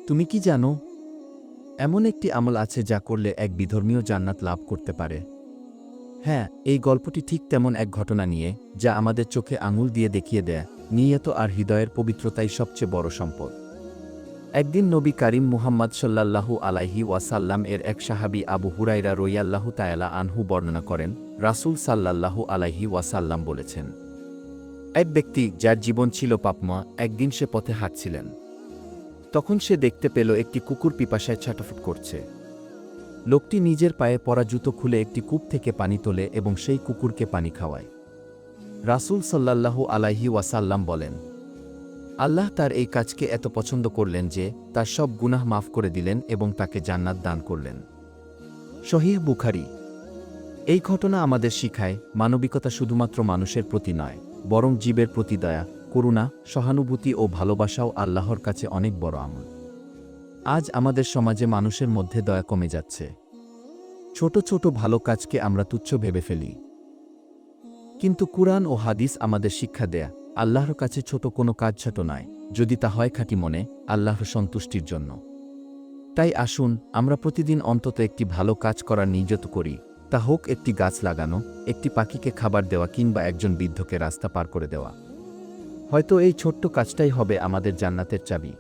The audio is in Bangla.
তুমি কি জানো, এমন একটি আমল আছে যা করলে এক বিধর্মীয় জান্নাত লাভ করতে পারে? হ্যাঁ, এই গল্পটি ঠিক তেমন এক ঘটনা নিয়ে, যা আমাদের চোখে আঙুল দিয়ে দেখিয়ে দেয় নিয়ত আর হৃদয়ের পবিত্রতাই সবচেয়ে বড় সম্পদ। একদিন নবী কারীম মুহাম্মদ সাল্লাল্লাহু আলাইহি ওয়াসাল্লাম এর এক সাহাবী আবু হুরায়রা রাদিয়াল্লাহু তাআলা আনহু বর্ণনা করেন, রাসূল সাল্লাল্লাহু আলাইহি ওয়াসাল্লাম বলেছেন, এক ব্যক্তি যার জীবন ছিল পাপময়, একদিন সে পথে হাঁটছিলেন। তখন সে দেখতে পেল একটি কুকুর পিপাসায় ছটফট করছে। লোকটি নিজের পায়ে পরা জুতো খুলে একটি কূপ থেকে পানি তোলে এবং সেই কুকুরকে পানি খাওয়ায়। রাসূল সাল্লাল্লাহু আলাইহি ওয়াসাল্লাম বলেন, আল্লাহ তার এই কাজকে এত পছন্দ করলেন যে তার সব গুনাহ মাফ করে দিলেন এবং তাকে জান্নাত দান করলেন। সহিহ বুখারী। এই ঘটনা আমাদের শিখায়, মানবিকতা শুধুমাত্র মানুষের প্রতি নয়, বরং জীবের প্রতি দয়া, করুণা, সহানুভূতি ও ভালোবাসাও আল্লাহর কাছে অনেক বড় আমল। আজ আমাদের সমাজে মানুষের মধ্যে দয়া কমে যাচ্ছে। ছোট ছোট ভালো কাজকে আমরা তুচ্ছ ভেবে ফেলি। কিন্তু কুরআন ও হাদিস আমাদের শিক্ষা দেয়া, আল্লাহর কাছে ছোট কোনো কাজ ছোট নয়, যদি তা হয় খাঁটি মনে, আল্লাহর সন্তুষ্টির জন্য। তাই আসুন, আমরা প্রতিদিন অন্তত একটি ভালো কাজ করার নিয়ত করি, তা হোক একটি গাছ লাগানো, একটি পাখিকে খাবার দেওয়া কিংবা একজন বৃদ্ধকে রাস্তা পার করে দেওয়া। হয়তো এই ছোট্ট কাজটাই হবে আমাদের জান্নাতের চাবি।